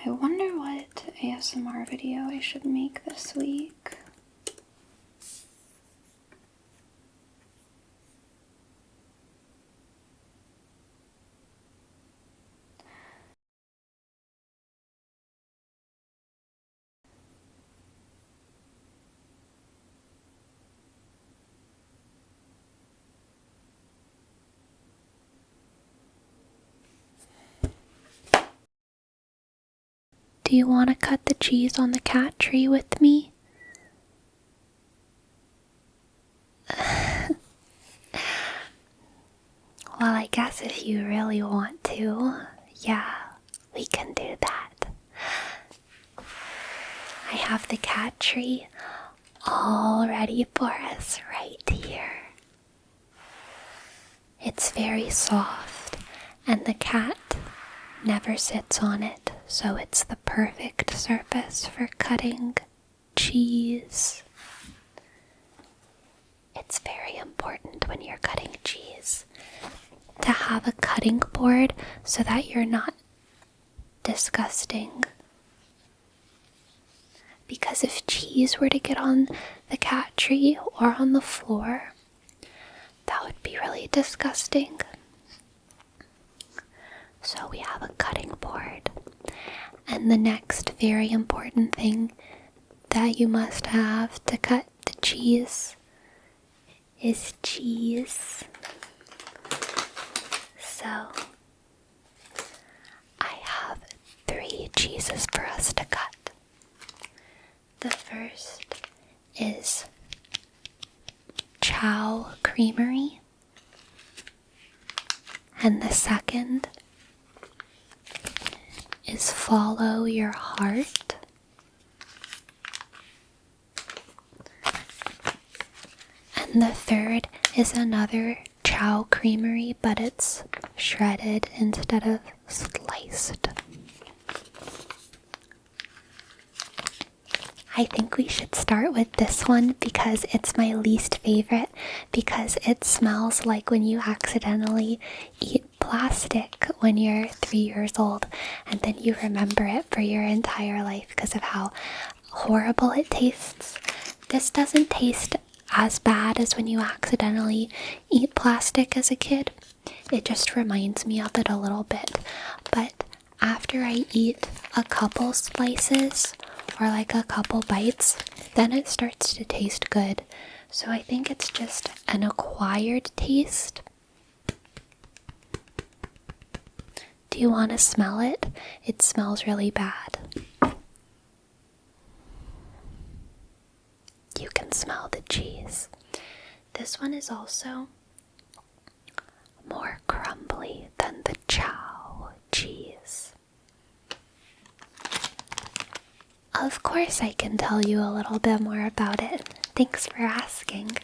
I wonder what ASMR video I should make this week. Do you want to cut the cheese on the cat tree with me? Well, I guess if you really want to, yeah, we can do that. I have the cat tree all ready for us right here. It's very soft, and the cat never sits on it, so it's the perfect surface for cutting cheese. It's very important when you're cutting cheese to have a cutting board so that you're not disgusting. Because if cheese were to get on the cat tree or on the floor, that would be really disgusting. So we have a cutting board. And the next very important thing that you must have to cut the cheese is cheese. So I have 3 cheeses for us to cut. The first is Chao Creamery, and the second is Follow Your Heart, and the third is another Chao Creamery, but it's shredded instead of sliced. I think we should start with this one because it's my least favorite, because it smells like when you accidentally eat plastic when you're 3 years old and then you remember it for your entire life because of how horrible it tastes. This doesn't taste as bad as when you accidentally eat plastic as a kid. It just reminds me of it a little bit. But after I eat a couple slices or like a couple bites, then it starts to taste good. So I think it's just an acquired taste. Do you want to smell it? It smells really bad. You can smell the cheese. This one is also more crumbly than the Chao cheese. Of course I can tell you a little bit more about it. Thanks for asking.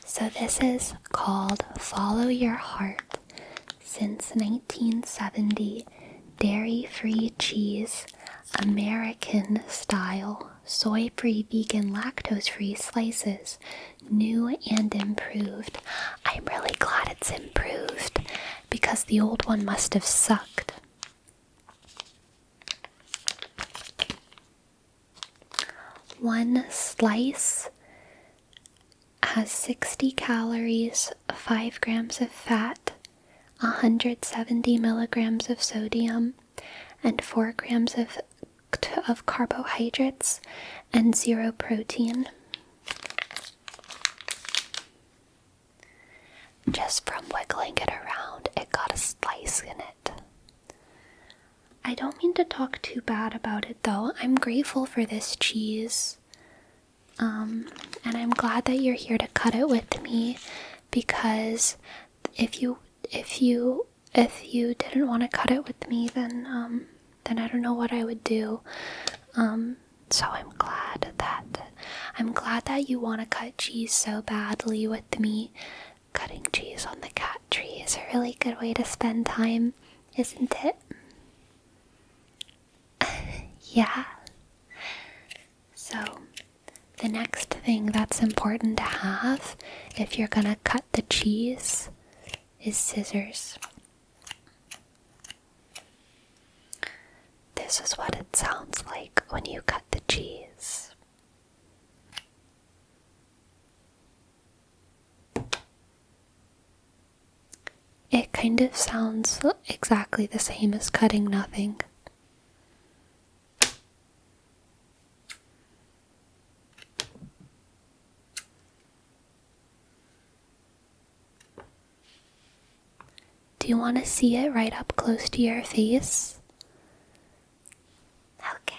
So this is called Follow Your Heart. Since 1970, dairy-free cheese, American style, soy-free, vegan, lactose-free slices, new and improved. I'm really glad it's improved because the old one must have sucked. One slice has 60 calories, 5 grams of fat, 170 milligrams of sodium, and 4 grams of carbohydrates, and 0 protein. Just from wiggling it around, it got a slice in it. I don't mean to talk too bad about it though. I'm grateful for this cheese. And I'm glad that you're here to cut it with me, because if you didn't want to cut it with me, then I don't know what I would do. So I'm glad that you want to cut cheese so badly with me. Cutting cheese on the cat tree is a really good way to spend time, isn't it? Yeah. So the next thing that's important to have if you're gonna cut the cheese is scissors. This This is what it sounds like when you cut the cheese. It kind of sounds exactly the same as cutting nothing. Do you want to see it right up close to your face? Okay.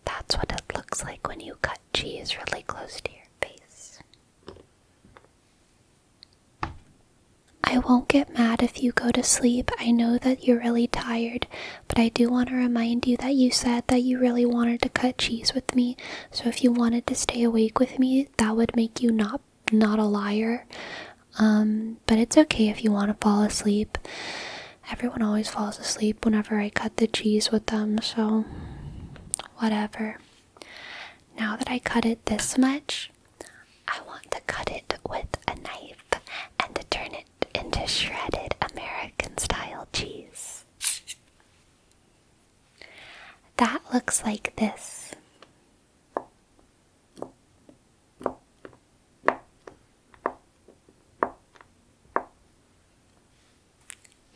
That's what it looks like when you cut cheese really close to your face. I won't get mad if you go to sleep. I know that you're really tired, but I do want to remind you that you said that you really wanted to cut cheese with me. So if you wanted to stay awake with me, that would make you not a liar. But it's okay if you want to fall asleep. Everyone always falls asleep whenever I cut the cheese with them, so whatever. Now that I cut it this much, I want to cut it with a knife and to turn it into shredded American style cheese. That looks like this.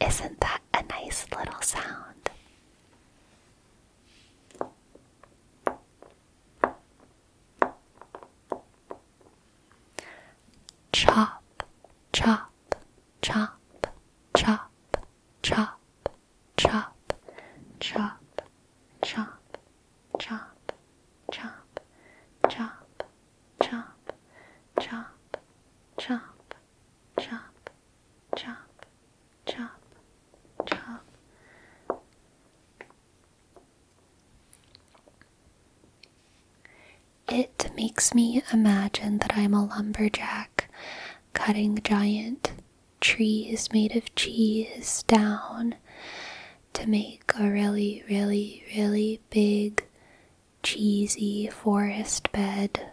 Isn't that a nice little sound? Chop, chop, chop, chop, chop, chop, chop, chop, chop, chop, chop, chop, chop, chop, chop, chop, chop, chop. It makes me imagine that I'm a lumberjack cutting giant trees made of cheese down to make a really, really, really big, cheesy forest bed.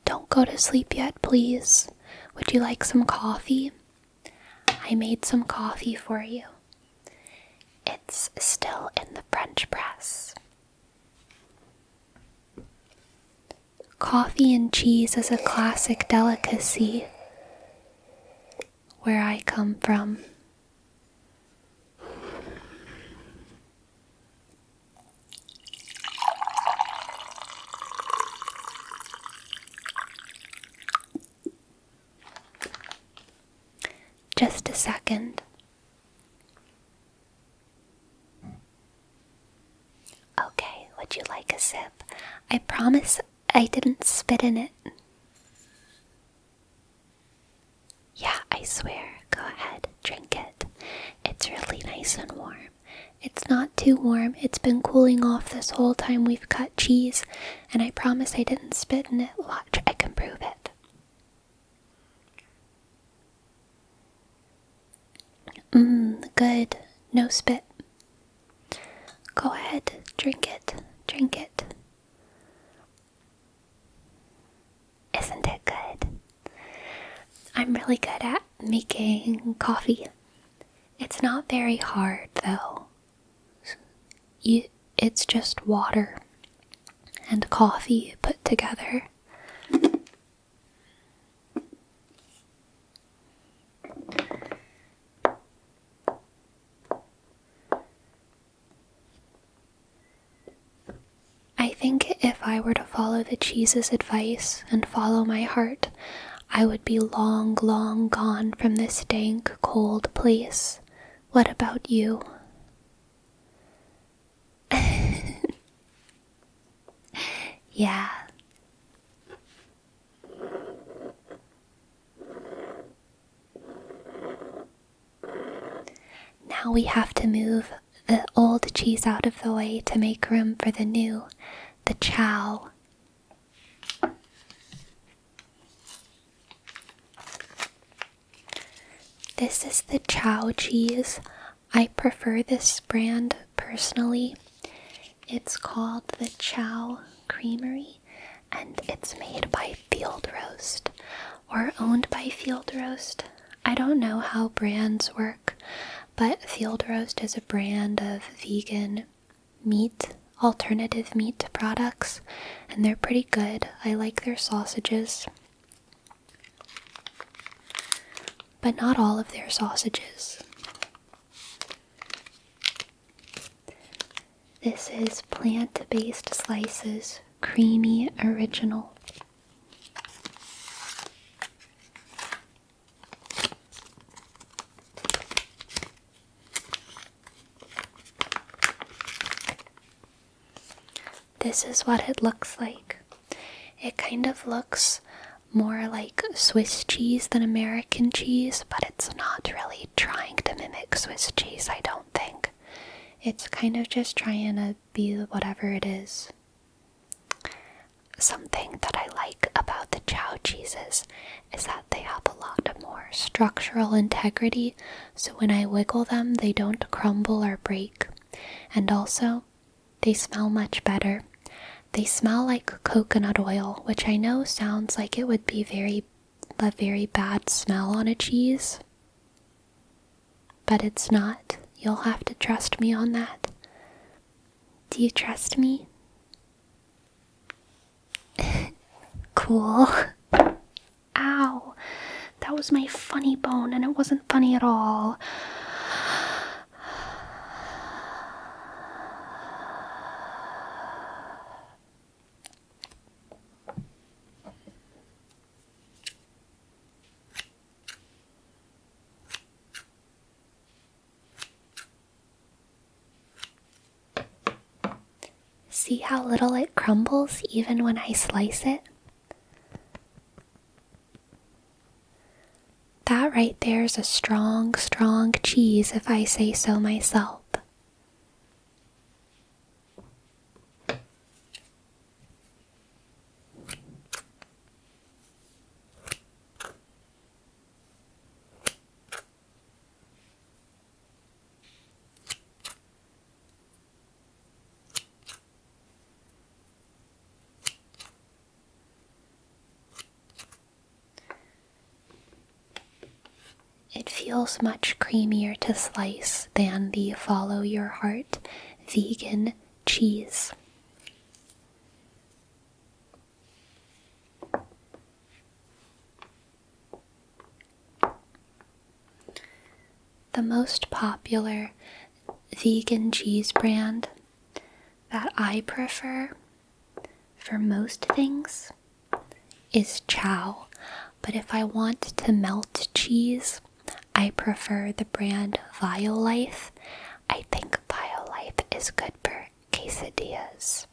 Don't go to sleep yet, please. Would you like some coffee? I made some coffee for you. It's still in the French press. Coffee and cheese is a classic delicacy where I come from. Just a second. Okay, would you like a sip? I promise I didn't spit in it. Yeah, I swear. Go ahead, drink it. It's really nice and warm. It's not too warm. It's been cooling off this whole time we've cut cheese, and I promise I didn't spit in it. Watch, I can prove it. Good. No spit. Go ahead, drink it. Drink it. Isn't it good? I'm really good at making coffee. It's not very hard, though. It's just water and coffee put together. I think if I were to follow the cheese's advice and follow my heart, I would be long, long gone from this dank, cold place. What about you? Yeah. Now we have to move the old cheese out of the way to make room for the new, the Chao. This is the Chao cheese. I prefer this brand personally. It's called the Chao Creamery, and it's made by Field Roast, or owned by Field Roast. I don't know how brands work, but Field Roast is a brand of vegan meat, alternative meat products, and they're pretty good. I like their sausages, but not all of their sausages. This is plant-based slices, creamy original. This is what it looks like. It kind of looks more like Swiss cheese than American cheese, but it's not really trying to mimic Swiss cheese, I don't think. It's kind of just trying to be whatever it is. Something that I like about the Chao cheeses is that they have a lot more structural integrity, so when I wiggle them, they don't crumble or break. And also, they smell much better. They smell like coconut oil, which I know sounds like it would be a very bad smell on a cheese, but it's not. You'll have to trust me on that. Do you trust me? Cool. Ow. That was my funny bone, and it wasn't funny at all. See how little it crumbles even when I slice it? That right there is a strong, strong cheese if I say so myself. It feels much creamier to slice than the Follow Your Heart vegan cheese. The most popular vegan cheese brand that I prefer for most things is Chao, but if I want to melt cheese, I prefer the brand Violife. I think Violife is good for quesadillas.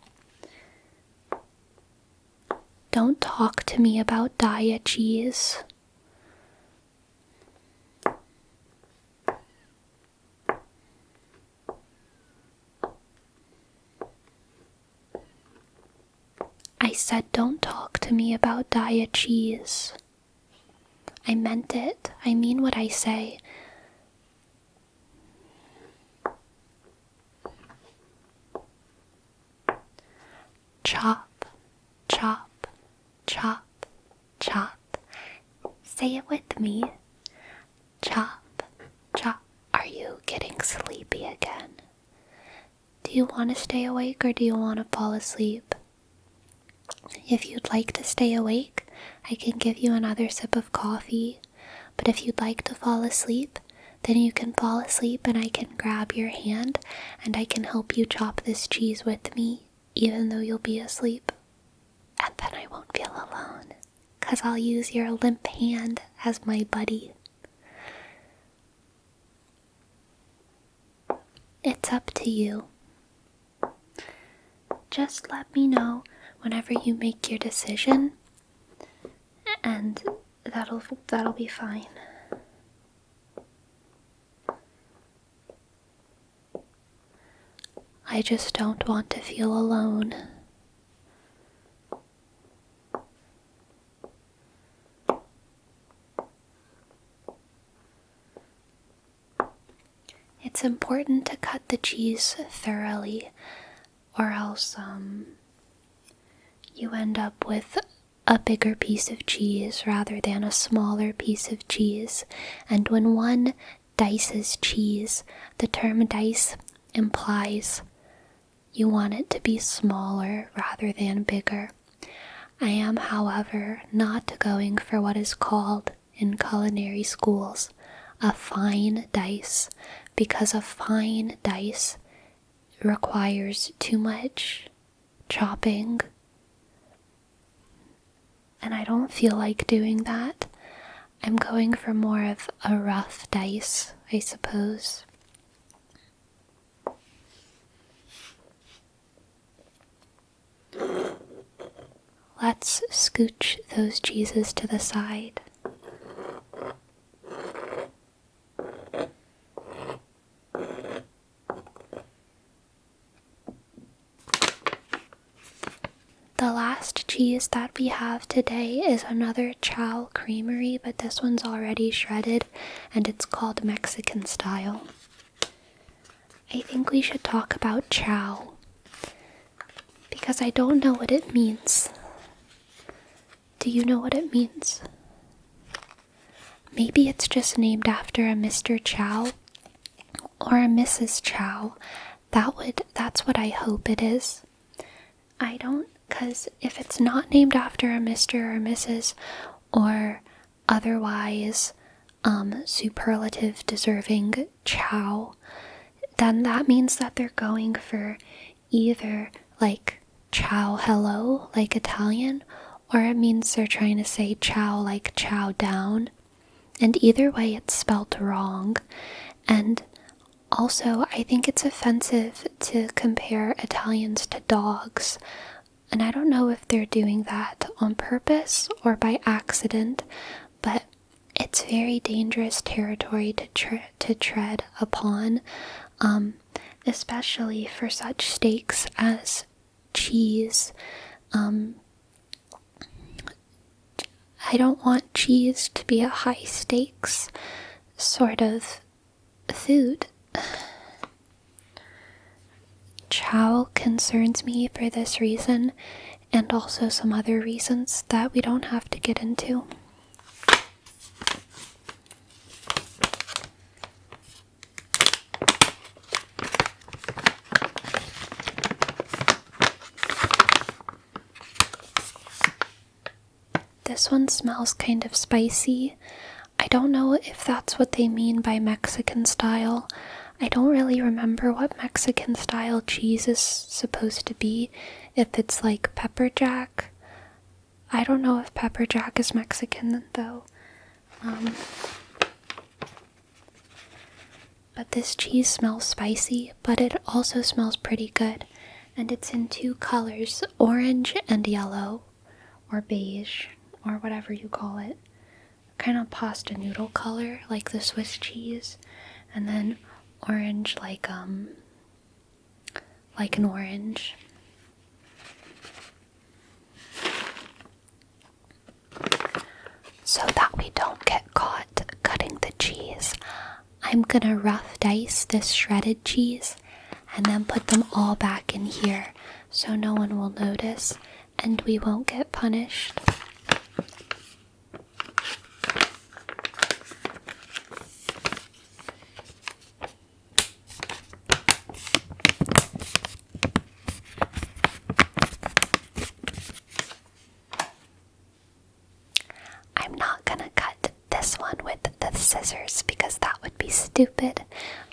Don't talk to me about diet cheese. I said don't talk to me about diet cheese. I meant it. I mean what I say. Chop, chop, chop, chop. Say it with me. Chop, chop. Are you getting sleepy again? Do you want to stay awake or do you want to fall asleep? If you'd like to stay awake, I can give you another sip of coffee. But if you'd like to fall asleep, then you can fall asleep and I can grab your hand and I can help you chop this cheese with me, even though you'll be asleep. And then I won't feel alone, 'cause I'll use your limp hand as my buddy. It's up to you. Just let me know whenever you make your decision, and that'll be fine. I just don't want to feel alone. It's important to cut the cheese thoroughly, or else you end up with a bigger piece of cheese rather than a smaller piece of cheese. And when one dices cheese, the term dice implies you want it to be smaller rather than bigger. I am, however, not going for what is called in culinary schools a fine dice, because a fine dice requires too much chopping, and I don't feel like doing that. I'm going for more of a rough dice, I suppose. Let's scooch those cheeses to the side. The last cheese that we have today is another Chao creamery, but this one's already shredded and it's called Mexican style. I think we should talk about Chao because I don't know what it means. Do you know what it means? Maybe it's just named after a Mr. Chao or a Mrs. Chao. That's what I hope it is. I don't, because if it's not named after a Mr. or Mrs. or otherwise superlative deserving Chao, then that means that they're going for either like ciao hello like Italian, or it means they're trying to say ciao like chow down. And either way it's spelled wrong. And also I think it's offensive to compare Italians to dogs. And I don't know if they're doing that on purpose or by accident, but it's very dangerous territory to tread upon, especially for such stakes as cheese. I don't want cheese to be a high stakes sort of food. Chao concerns me for this reason, and also some other reasons that we don't have to get into. This one smells kind of spicy. I don't know if that's what they mean by Mexican style. I don't really remember what Mexican style cheese is supposed to be, if it's like pepper jack. I don't know if pepper jack is Mexican though. But this cheese smells spicy, but it also smells pretty good. And it's in two colors, orange and yellow, or beige, or whatever you call it. Kind of pasta noodle color, like the Swiss cheese, and then orange like an orange. So that we don't get caught cutting the cheese, I'm gonna rough dice this shredded cheese and then put them all back in here so no one will notice and we won't get punished. I'm not gonna cut this one with the scissors because that would be stupid,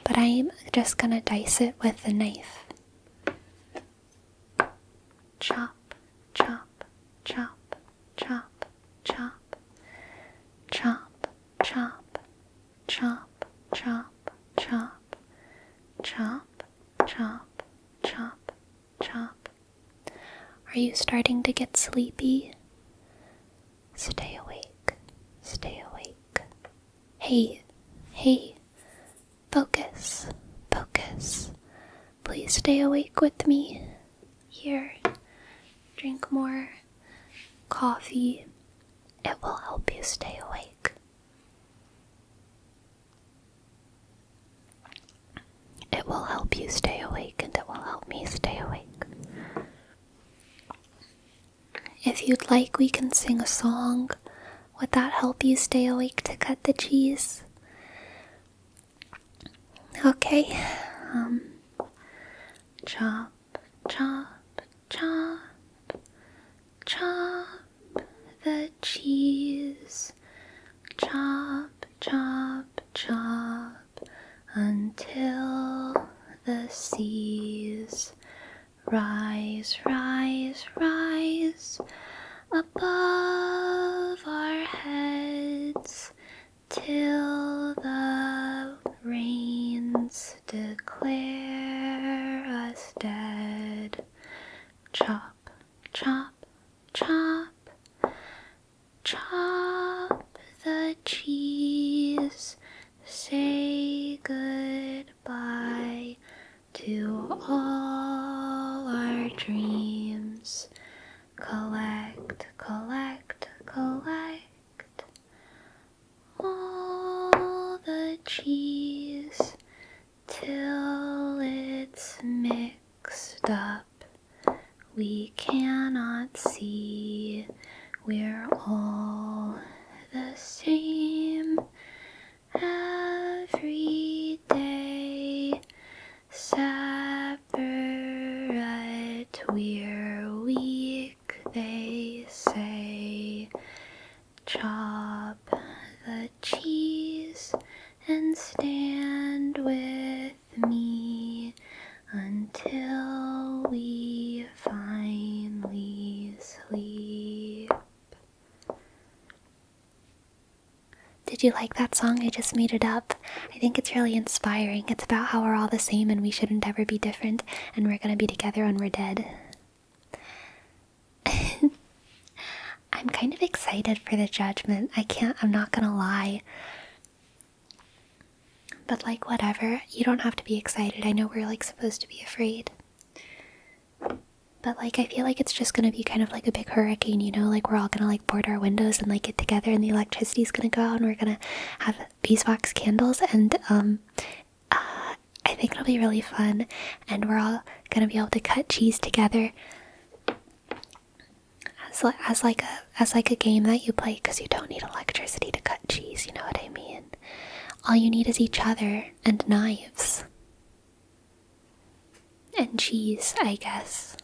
but I'm just gonna dice it with a knife. Chop, chop, chop, chop, chop, chop, chop, chop, chop, chop, chop, chop, chop, chop. Are you starting to get sleepy? Stay awake. Stay awake. Hey, hey, focus, focus. Please stay awake with me. Here, drink more coffee. It will help you stay awake. If you'd like, we can sing a song. Would that help you stay awake to cut the cheese? Okay. Chop, chop, chop, chop the cheese. Chop, chop, chop until the seas rise, rise, rise above our heads till the rains declare us dead. Chop, chop, chop, chop the cheese. Say goodbye to all our dreams. Collect, collect, collect all the cheese till it's mixed up. We cannot see, we're all the same every day. Separate, we're weak, they say. Chop the cheese and stand with me until we finally sleep. Did you like that song? I just made it up. I think it's really inspiring. It's about how we're all the same and we shouldn't ever be different, and we're gonna be together when we're dead. I'm kind of excited for the judgment. I'm not gonna lie. But like, whatever. You don't have to be excited. I know we're like supposed to be afraid. But like, I feel like it's just gonna be kind of like a big hurricane, you know? Like, we're all gonna like board our windows and like get together, and the electricity's gonna go out, and we're gonna have beeswax candles, and I think it'll be really fun, and we're all gonna be able to cut cheese together as like a game that you play, because you don't need electricity to cut cheese, you know what I mean? All you need is each other and knives and cheese, I guess.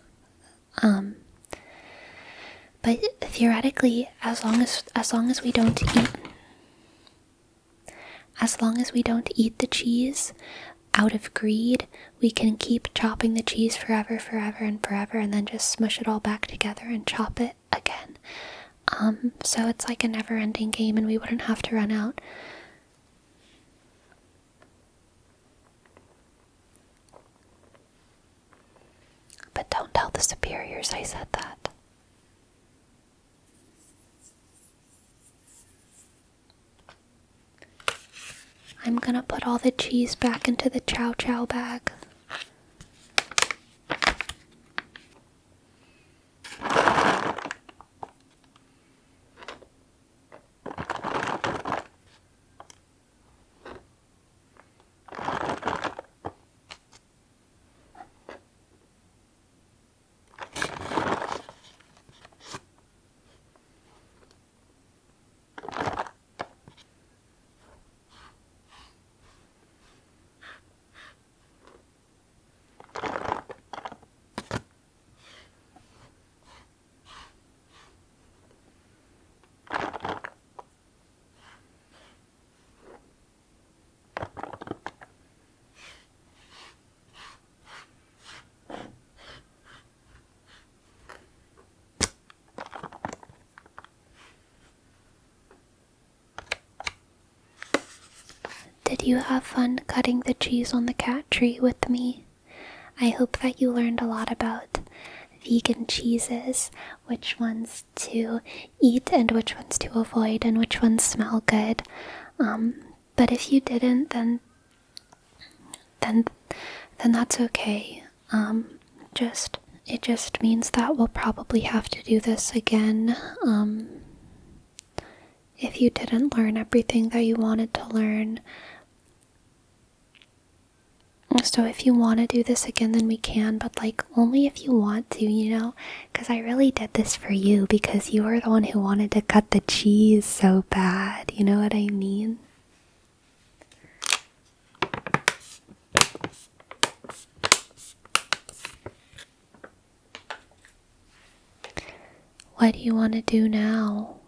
But theoretically, as long as we don't eat the cheese out of greed, we can keep chopping the cheese forever, and then just smush it all back together and chop it again. So it's like a never-ending game, and we wouldn't have to run out. But don't tell the superiors I said that. I'm gonna put all the cheese back into the Chao Chao bag. Did you have fun cutting the cheese on the cat tree with me? I hope that you learned a lot about vegan cheeses, which ones to eat and which ones to avoid, and which ones smell good. But if you didn't, then that's okay. It just means that we'll probably have to do this again. If you didn't learn everything that you wanted to learn. So if you want to do this again, then we can, but like only if you want to, you know? Because I really did this for you because you were the one who wanted to cut the cheese so bad. You know what I mean? What do you want to do now?